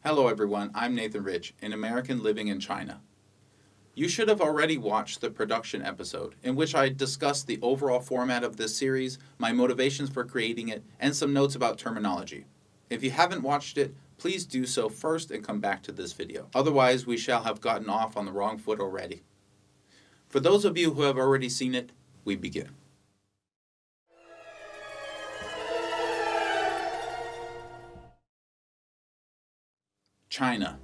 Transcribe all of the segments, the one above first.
Hello everyone, I'm Nathan Rich, an American living in China. You should have already watched the production episode, in which I discussed the overall format of this series, my motivations for creating it, and some notes about terminology. If you haven't watched it, please do so first and come back to this video. Otherwise, we shall have gotten off on the wrong foot already. For those of you who have already seen it, we begin. China.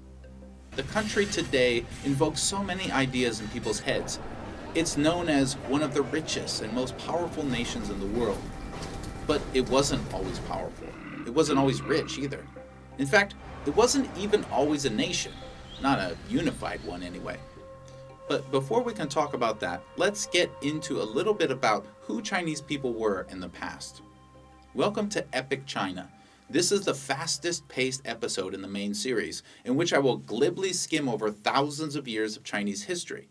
The country today invokes so many ideas in people's heads. It's known as one of the richest and most powerful nations in the world. But it wasn't always powerful. It wasn't always rich either. In fact, it wasn't even always a nation. Not a unified one anyway. But before we can talk about that, let's get into a little bit about who Chinese people were in the past. Welcome to Epic China. This is the fastest paced episode in the main series, in which I will glibly skim over thousands of years of Chinese history.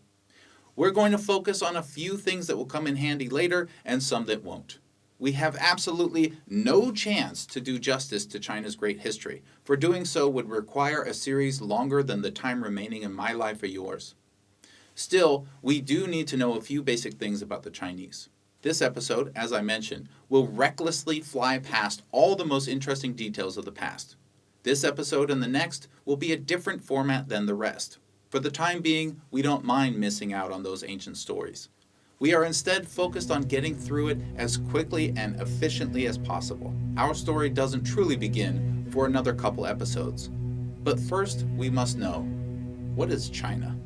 We're going to focus on a few things that will come in handy later and some that won't. We have absolutely no chance to do justice to China's great history. For doing so would require a series longer than the time remaining in my life or yours. Still, we do need to know a few basic things about the Chinese. This episode, as I mentioned, will recklessly fly past all the most interesting details of the past. This episode and the next will be a different format than the rest. For the time being, we don't mind missing out on those ancient stories. We are instead focused on getting through it as quickly and efficiently as possible. Our story doesn't truly begin for another couple episodes. But first, we must know, what is China?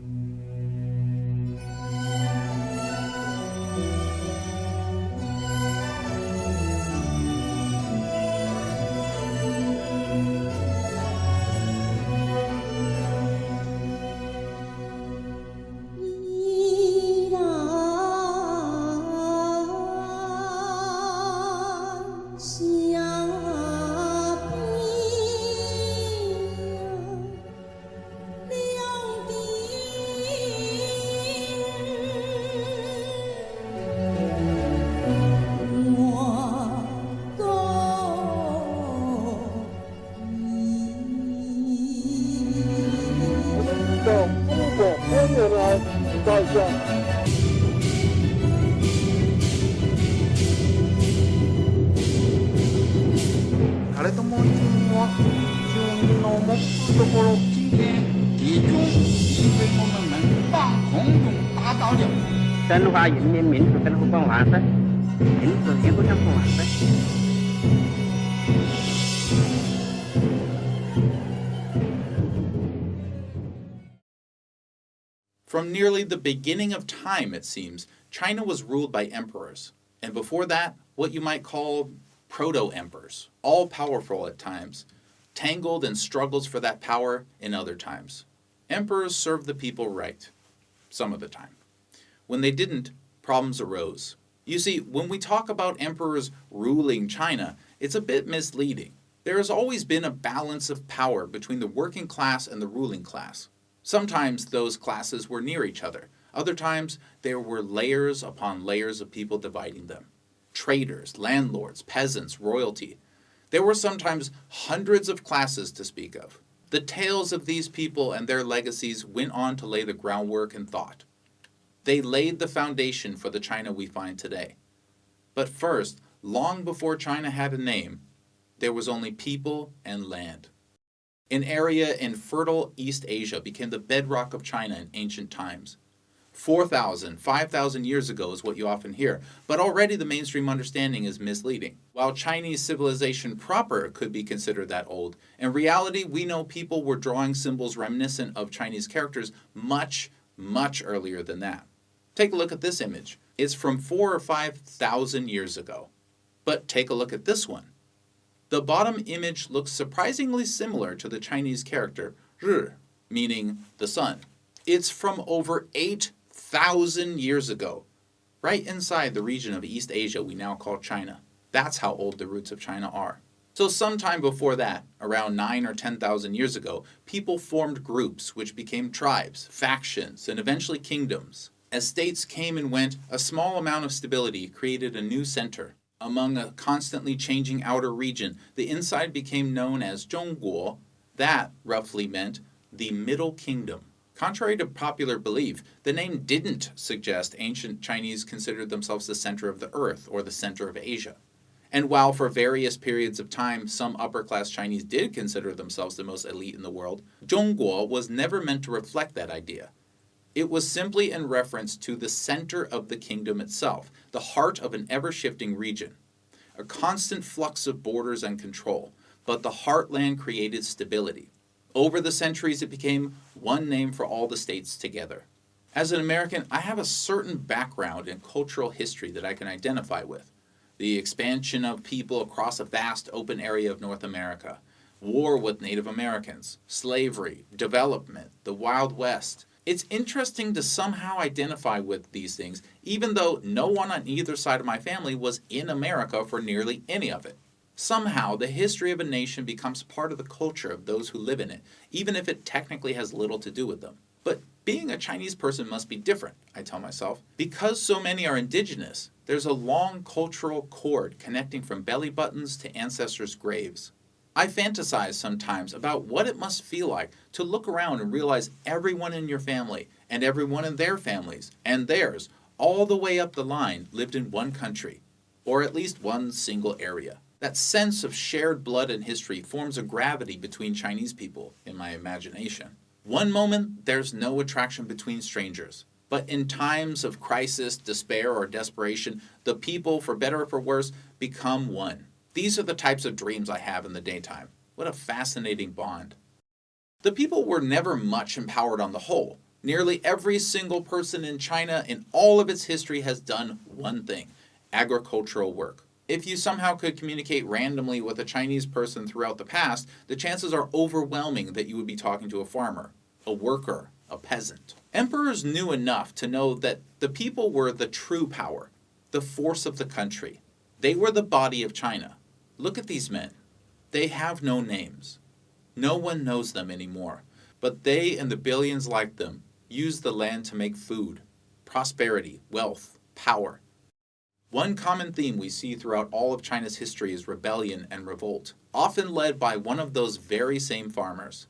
From nearly the beginning of time, it seems, China was ruled by emperors, and before that, what you might call proto-emperors, all powerful at times, tangled in struggles for that power in other times. Emperors served the people right, some of the time. When they didn't, problems arose. You see, when we talk about emperors ruling China, it's a bit misleading. There has always been a balance of power between the working class and the ruling class. Sometimes those classes were near each other. Other times, there were layers upon layers of people dividing them. Traders, landlords, peasants, royalty. There were sometimes hundreds of classes to speak of. The tales of these people and their legacies went on to lay the groundwork and thought. They laid the foundation for the China we find today. But first, long before China had a name, there was only people and land. An area in fertile East Asia became the bedrock of China in ancient times. 4,000, 5,000 years ago is what you often hear, but already the mainstream understanding is misleading. While Chinese civilization proper could be considered that old, in reality we know people were drawing symbols reminiscent of Chinese characters much, much earlier than that. Take a look at this image. It's from 4,000 or 5,000 years ago. But take a look at this one. The bottom image looks surprisingly similar to the Chinese character Ri, meaning the sun. It's from over 8,000 years ago, right inside the region of East Asia we now call China. That's how old the roots of China are. So sometime before that, around 9,000 or 10,000 years ago, people formed groups which became tribes, factions, and eventually kingdoms. As states came and went, a small amount of stability created a new center. Among a constantly changing outer region, the inside became known as Zhongguo, That roughly meant the Middle Kingdom. Contrary to popular belief, the name didn't suggest ancient Chinese considered themselves the center of the earth or the center of Asia. And while for various periods of time some upper-class Chinese did consider themselves the most elite in the world, Zhongguo was never meant to reflect that idea. It was simply in reference to the center of the kingdom itself, the heart of an ever-shifting region. A constant flux of borders and control, but the heartland created stability. Over the centuries, it became one name for all the states together. As an American, I have a certain background in cultural history that I can identify with. The expansion of people across a vast open area of North America, war with Native Americans, slavery, development, the Wild West. It's interesting to somehow identify with these things, even though no one on either side of my family was in America for nearly any of it. Somehow, the history of a nation becomes part of the culture of those who live in it, even if it technically has little to do with them. But being a Chinese person must be different, I tell myself. Because so many are indigenous, there's a long cultural cord connecting from belly buttons to ancestors' graves. I fantasize sometimes about what it must feel like to look around and realize everyone in your family, and everyone in their families, and theirs, all the way up the line, lived in one country, or at least one single area. That sense of shared blood and history forms a gravity between Chinese people, in my imagination. One moment, there's no attraction between strangers. But in times of crisis, despair, or desperation, the people, for better or for worse, become one. These are the types of dreams I have in the daytime. What a fascinating bond. The people were never much empowered on the whole. Nearly every single person in China in all of its history has done one thing: agricultural work. If you somehow could communicate randomly with a Chinese person throughout the past, the chances are overwhelming that you would be talking to a farmer, a worker, a peasant. Emperors knew enough to know that the people were the true power, the force of the country. They were the body of China. Look at these men. They have no names. No one knows them anymore, but they and the billions like them use the land to make food, prosperity, wealth, power. One common theme we see throughout all of China's history is rebellion and revolt, often led by one of those very same farmers.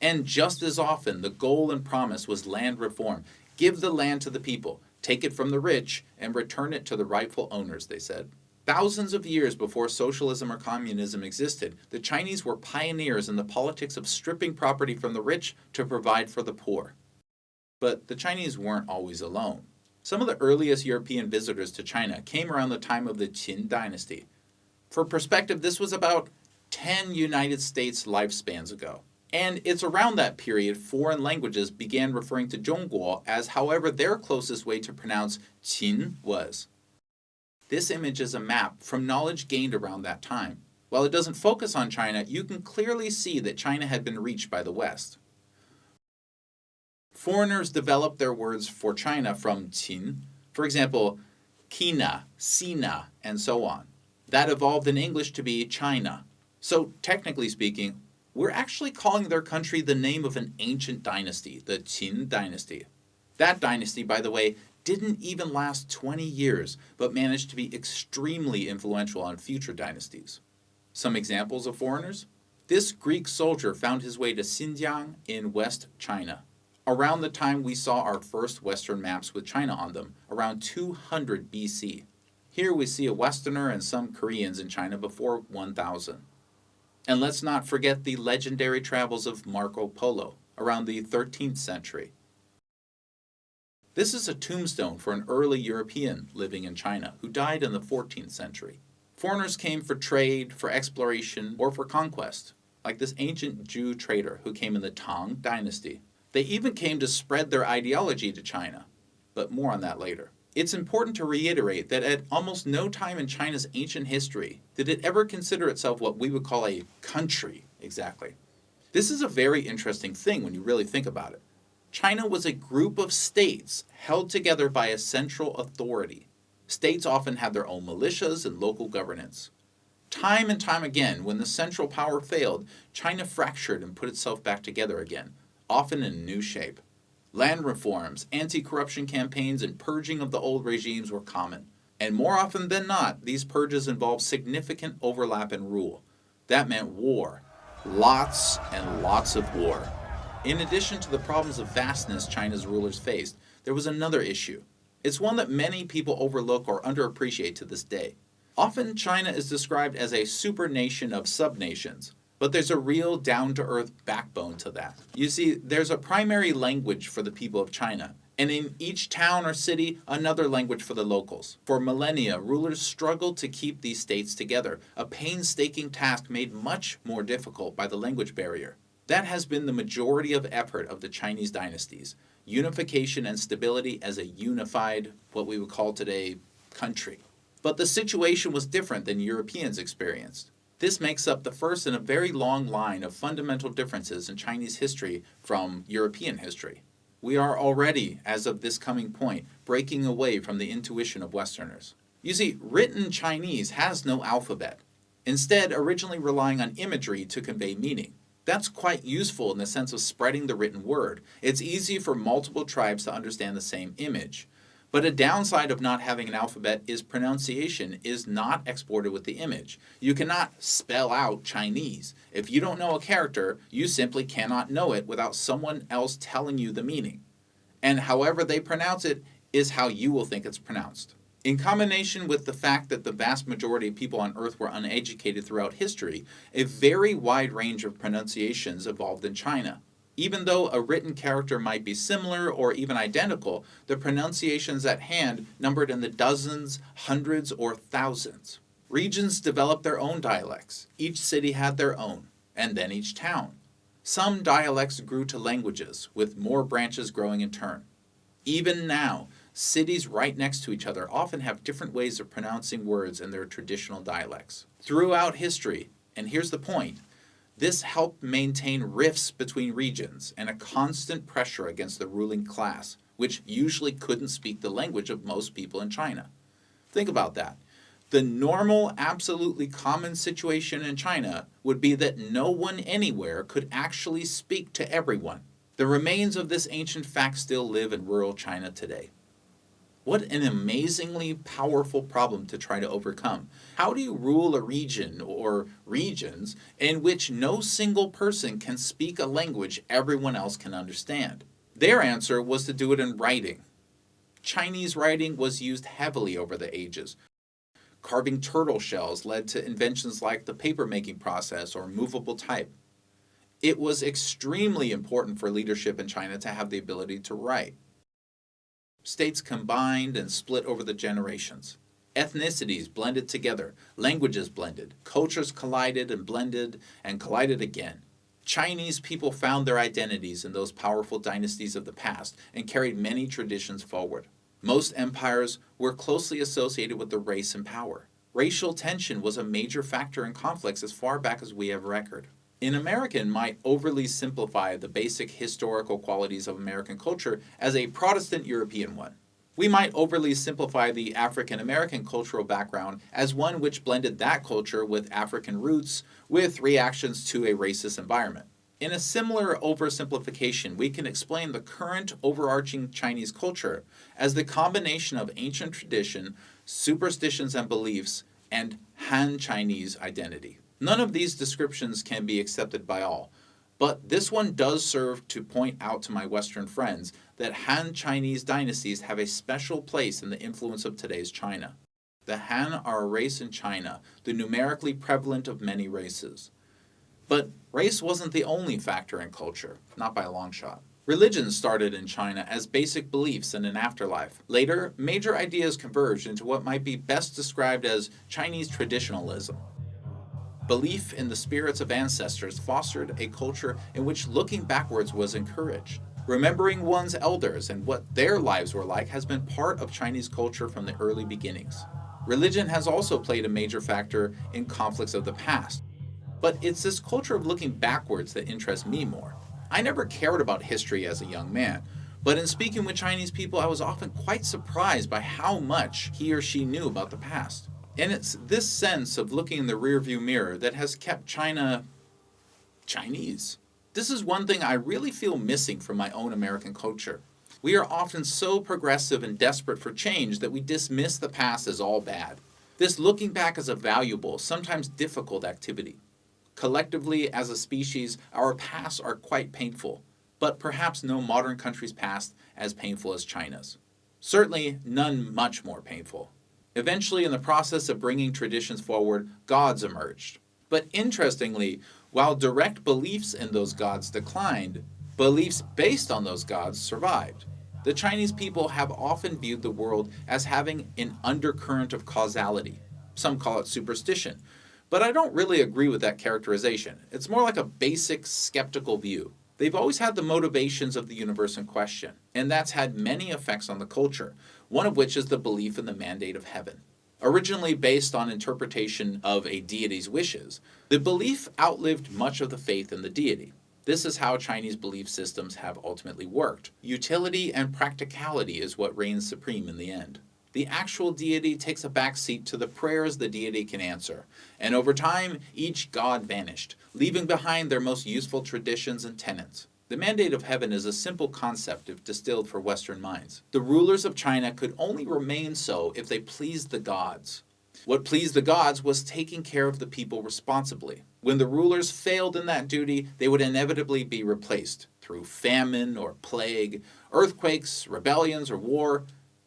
And just as often, the goal and promise was land reform. Give the land to the people, take it from the rich, and return it to the rightful owners, they said. Thousands of years before socialism or communism existed, the Chinese were pioneers in the politics of stripping property from the rich to provide for the poor. But the Chinese weren't always alone. Some of the earliest European visitors to China came around the time of the Qin dynasty. For perspective, this was about 10 United States lifespans ago. And it's around that period foreign languages began referring to Zhongguo as however their closest way to pronounce Qin was. This image is a map from knowledge gained around that time. While it doesn't focus on China, you can clearly see that China had been reached by the West. Foreigners developed their words for China from Qin, for example, Kina, Sina, and so on. That evolved in English to be China. So, technically speaking, we're actually calling their country the name of an ancient dynasty, the Qin dynasty. That dynasty, by the way, didn't even last 20 years, but managed to be extremely influential on future dynasties. Some examples of foreigners? This Greek soldier found his way to Xinjiang in West China. Around the time we saw our first Western maps with China on them, around 200 BC. Here we see a Westerner and some Koreans in China before 1000. And let's not forget the legendary travels of Marco Polo, around the 13th century. This is a tombstone for an early European living in China who died in the 14th century. Foreigners came for trade, for exploration, or for conquest, like this ancient Jew trader who came in the Tang dynasty. They even came to spread their ideology to China, but more on that later. It's important to reiterate that at almost no time in China's ancient history did it ever consider itself what we would call a country exactly. This is a very interesting thing when you really think about it. China was a group of states held together by a central authority. States often had their own militias and local governance. Time and time again, when the central power failed, China fractured and put itself back together again, often in a new shape. Land reforms, anti-corruption campaigns, and purging of the old regimes were common. And more often than not, these purges involved significant overlap in rule. That meant war, Lots and lots of war. In addition to the problems of vastness China's rulers faced, there was another issue. It's one that many people overlook or underappreciate to this day. Often, China is described as a supernation of subnations, but there's a real down-to-earth backbone to that. You see, there's a primary language for the people of China, and in each town or city, another language for the locals. For millennia, rulers struggled to keep these states together, a painstaking task made much more difficult by the language barrier. That has been the majority of effort of the Chinese dynasties, unification and stability as a unified, what we would call today, country. But the situation was different than Europeans experienced. This makes up the first in a very long line of fundamental differences in Chinese history from European history. We are already, as of this coming point, breaking away from the intuition of Westerners. You see, written Chinese has no alphabet, instead originally relying on imagery to convey meaning. That's quite useful in the sense of spreading the written word. It's easy for multiple tribes to understand the same image. But a downside of not having an alphabet is pronunciation is not exported with the image. You cannot spell out Chinese. If you don't know a character, you simply cannot know it without someone else telling you the meaning. And however they pronounce it is how you will think it's pronounced. In combination with the fact that the vast majority of people on Earth were uneducated throughout history, a very wide range of pronunciations evolved in China. Even though a written character might be similar or even identical, the pronunciations at hand numbered in the dozens, hundreds, or thousands. Regions developed their own dialects. Each city had their own, and then each town. Some dialects grew to languages, with more branches growing in turn. Even now, cities right next to each other often have different ways of pronouncing words in their traditional dialects. Throughout history, and here's the point, this helped maintain rifts between regions and a constant pressure against the ruling class, which usually couldn't speak the language of most people in China. Think about that. The normal, absolutely common situation in China would be that no one anywhere could actually speak to everyone. The remains of this ancient fact still live in rural China today. What an amazingly powerful problem to try to overcome. How do you rule a region or regions in which no single person can speak a language everyone else can understand? Their answer was to do it in writing. Chinese writing was used heavily over the ages. Carving turtle shells led to inventions like the paper-making process or movable type. It was extremely important for leadership in China to have the ability to write. States combined and split over the generations. Ethnicities blended together, languages blended, cultures collided and collided again. Chinese people found their identities in those powerful dynasties of the past and carried many traditions forward. Most empires were closely associated with the race and power. Racial tension was a major factor in conflicts as far back as we have record. An American might overly simplify the basic historical qualities of American culture as a Protestant European one. We might overly simplify the African American cultural background as one which blended that culture with African roots with reactions to a racist environment. In a similar oversimplification, we can explain the current overarching Chinese culture as the combination of ancient tradition, superstitions and beliefs, and Han Chinese identity. None of these descriptions can be accepted by all, but this one does serve to point out to my Western friends that Han Chinese dynasties have a special place in the influence of today's China. The Han are a race in China, the numerically prevalent of many races. But race wasn't the only factor in culture, not by a long shot. Religion started in China as basic beliefs in an afterlife. Later, major ideas converged into what might be best described as Chinese traditionalism. Belief in the spirits of ancestors fostered a culture in which looking backwards was encouraged. Remembering one's elders and what their lives were like has been part of Chinese culture from the early beginnings. Religion has also played a major factor in conflicts of the past. But it's this culture of looking backwards that interests me more. I never cared about history as a young man, but in speaking with Chinese people, I was often quite surprised by how much he or she knew about the past. And it's this sense of looking in the rearview mirror that has kept China Chinese. This is one thing I really feel missing from my own American culture. We are often so progressive and desperate for change that we dismiss the past as all bad. This looking back is a valuable, sometimes difficult activity. Collectively, as a species, our pasts are quite painful, but perhaps no modern country's past as painful as China's. Certainly, none much more painful. Eventually, in the process of bringing traditions forward, gods emerged. But interestingly, while direct beliefs in those gods declined, beliefs based on those gods survived. The Chinese people have often viewed the world as having an undercurrent of causality. Some call it superstition, but I don't really agree with that characterization. It's more like a basic skeptical view. They've always had the motivations of the universe in question, and that's had many effects on the culture, one of which is the belief in the mandate of heaven. Originally based on interpretation of a deity's wishes, the belief outlived much of the faith in the deity. This is how Chinese belief systems have ultimately worked. Utility and practicality is what reigns supreme in the end. The actual deity takes a back seat to the prayers the deity can answer, and over time, each god vanished, leaving behind their most useful traditions and tenets. The mandate of heaven is a simple concept if distilled for Western minds. The rulers of China could only remain so if they pleased the gods. What pleased the gods was taking care of the people responsibly. When the rulers failed in that duty, they would inevitably be replaced through famine or plague, earthquakes, rebellions, or war.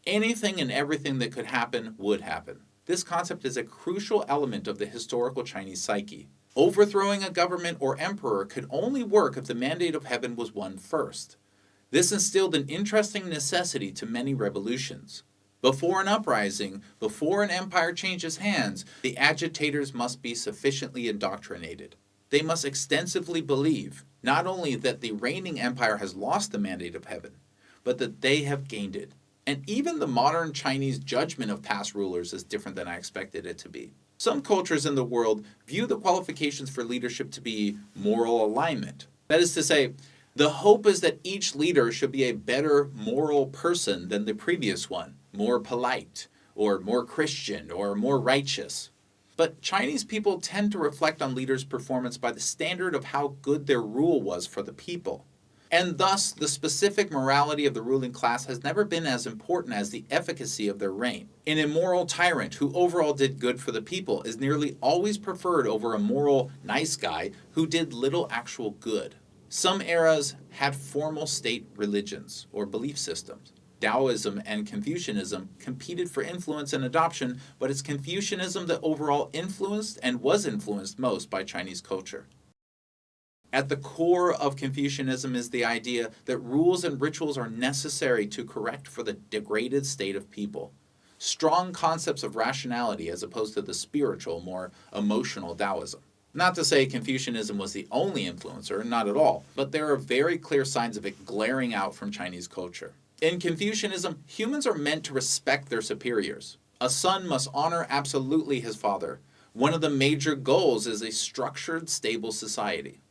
Anything and everything that could happen would happen. This concept is a crucial element of the historical Chinese psyche. Overthrowing a government or emperor could only work if the mandate of heaven was won first. This instilled an interesting necessity to many revolutions. Before an uprising, before an empire changes hands, the agitators must be sufficiently indoctrinated. They must extensively believe not only that the reigning empire has lost the mandate of heaven, but that they have gained it. And even the modern Chinese judgment of past rulers is different than I expected it to be. Some cultures in the world view the qualifications for leadership to be moral alignment. That is to say, the hope is that each leader should be a better moral person than the previous one, more polite, or more Christian, or more righteous. But Chinese people tend to reflect on leaders' performance by the standard of how good their rule was for the people. And thus, the specific morality of the ruling class has never been as important as the efficacy of their reign. An immoral tyrant who overall did good for the people is nearly always preferred over a moral nice guy who did little actual good. Some eras had formal state religions or belief systems. Taoism and Confucianism competed for influence and adoption, but it's Confucianism that overall influenced and was influenced most by Chinese culture. At the core of Confucianism is the idea that rules and rituals are necessary to correct for the degraded state of people. Strong concepts of rationality as opposed to the spiritual, more emotional Taoism. Not to say Confucianism was the only influencer, not at all, but there are very clear signs of it glaring out from Chinese culture. In Confucianism, humans are meant to respect their superiors. A son must honor absolutely his father. One of the major goals is a structured, stable society.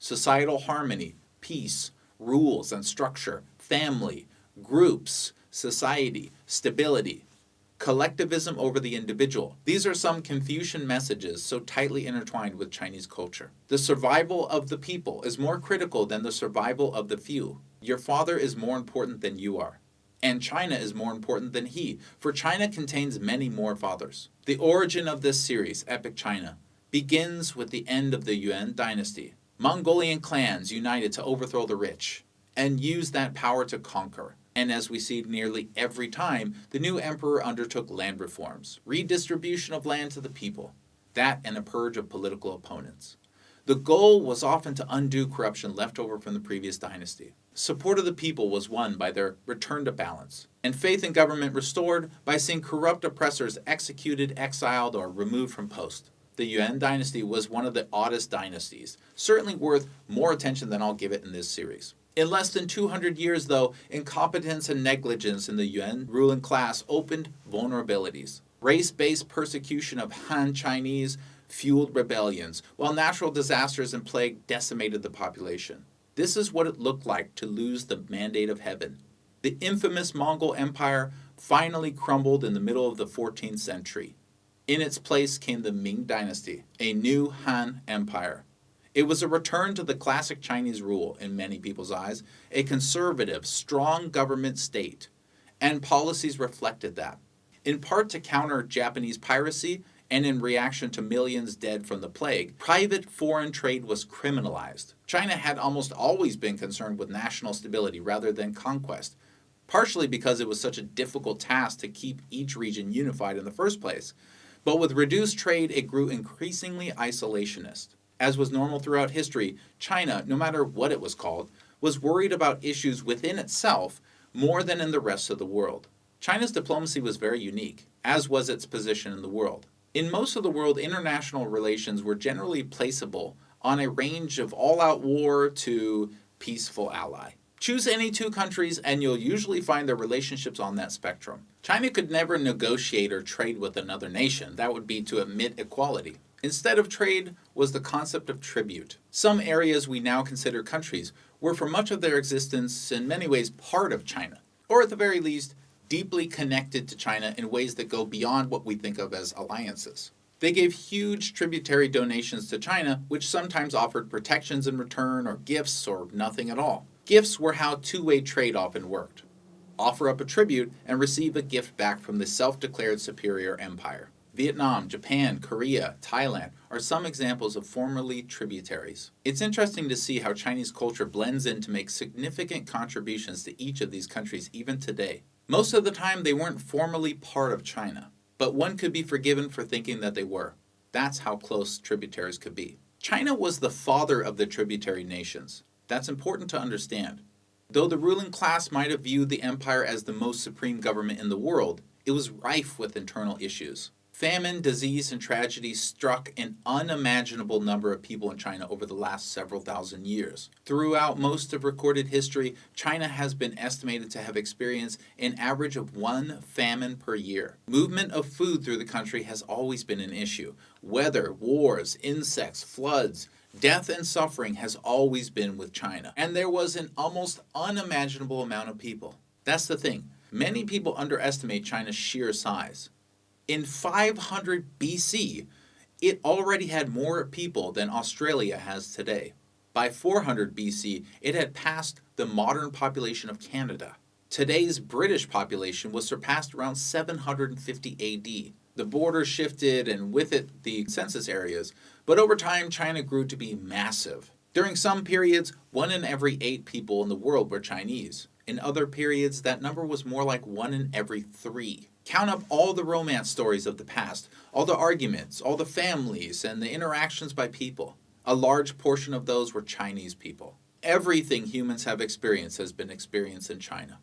Societal harmony, peace, rules and structure, family, groups, society, stability, collectivism over the individual. These are some Confucian messages so tightly intertwined with Chinese culture. The survival of the people is more critical than the survival of the few. Your father is more important than you are. And China is more important than he, for China contains many more fathers. The origin of this series, Epic China, begins with the end of the Yuan dynasty. Mongolian clans united to overthrow the rich and used that power to conquer. And as we see nearly every time, the new emperor undertook land reforms, redistribution of land to the people, that and a purge of political opponents. The goal was often to undo corruption left over from the previous dynasty. Support of the people was won by their return to balance, and faith in government restored by seeing corrupt oppressors executed, exiled, or removed from post. The Yuan dynasty was one of the oddest dynasties, certainly worth more attention than I'll give it in this series. In less than 200 years, though, incompetence and negligence in the Yuan ruling class opened vulnerabilities. Race-based persecution of Han Chinese fueled rebellions, while natural disasters and plague decimated the population. This is what it looked like to lose the mandate of heaven. The infamous Mongol Empire finally crumbled in the middle of the 14th century. In its place came the Ming Dynasty, a new Han Empire. It was a return to the classic Chinese rule in many people's eyes, a conservative, strong government state, and policies reflected that. In part to counter Japanese piracy, And in reaction to millions dead from the plague, private foreign trade was criminalized. China had almost always been concerned with national stability rather than conquest, partially because it was such a difficult task to keep each region unified in the first place. But with reduced trade, it grew increasingly isolationist. As was normal throughout history, China, no matter what it was called, was worried about issues within itself more than in the rest of the world. China's diplomacy was very unique, as was its position in the world. In most of the world, international relations were generally placeable on a range of all-out war to peaceful ally. Choose any two countries and you'll usually find their relationships on that spectrum. China could never negotiate or trade with another nation. That would be to admit equality. Instead of trade was the concept of tribute. Some areas we now consider countries were for much of their existence in many ways part of China, or at the very least, deeply connected to China in ways that go beyond what we think of as alliances. They gave huge tributary donations to China, which sometimes offered protections in return or gifts or nothing at all. Gifts were how two-way trade often worked. Offer up a tribute and receive a gift back from the self-declared superior empire. Vietnam, Japan, Korea, Thailand are some examples of formerly tributaries. It's interesting to see how Chinese culture blends in to make significant contributions to each of these countries even today. Most of the time, they weren't formally part of China, but one could be forgiven for thinking that they were. That's how close tributaries could be. China was the father of the tributary nations. That's important to understand. Though the ruling class might have viewed the empire as the most supreme government in the world, it was rife with internal issues. Famine, disease, and tragedy struck an unimaginable number of people in China over the last several thousand years. Throughout most of recorded history, China has been estimated to have experienced an average of one famine per year. Movement of food through the country has always been an issue. Weather, wars, insects, floods, death and suffering has always been with China. And there was an almost unimaginable amount of people. That's the thing. Many people underestimate China's sheer size. In 500 BC, it already had more people than Australia has today. By 400 BC, it had passed the modern population of Canada. Today's British population was surpassed around 750 AD. The border shifted and with it the census areas, but over time China grew to be massive. During some periods, 1 in every 8 people in the world were Chinese. In other periods, that number was more like 1 in every 3. Count up all the romance stories of the past, all the arguments, all the families, and the interactions by people. A large portion of those were Chinese people. Everything humans have experienced has been experienced in China.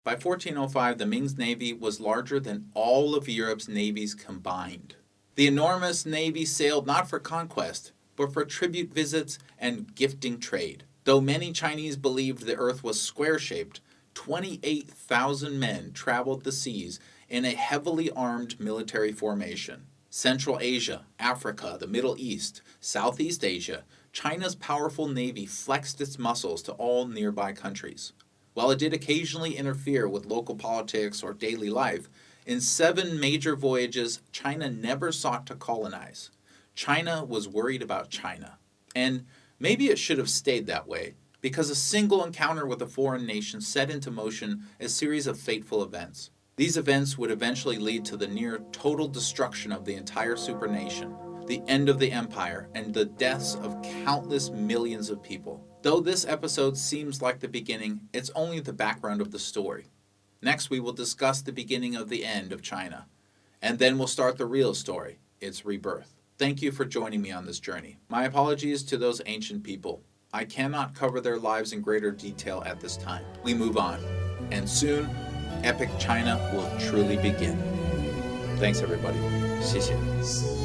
By 1405, the Ming's navy was larger than all of Europe's navies combined. The enormous navy sailed not for conquest, but for tribute visits and gifting trade. Though many Chinese believed the earth was square-shaped, 28,000 men traveled the seas in a heavily armed military formation. Central Asia, Africa, the Middle East, Southeast Asia, China's powerful navy flexed its muscles to all nearby countries. While it did occasionally interfere with local politics or daily life, in 7 major voyages, China never sought to colonize. China was worried about China. And maybe it should have stayed that way, because a single encounter with a foreign nation set into motion a series of fateful events. These events would eventually lead to the near total destruction of the entire supernation, the end of the empire, and the deaths of countless millions of people. Though this episode seems like the beginning, it's only the background of the story. Next, we will discuss the beginning of the end of China, and then we'll start the real story, its rebirth. Thank you for joining me on this journey. My apologies to those ancient people. I cannot cover their lives in greater detail at this time. We move on, and soon, Epic China will truly begin. Thanks, everybody. 谢谢.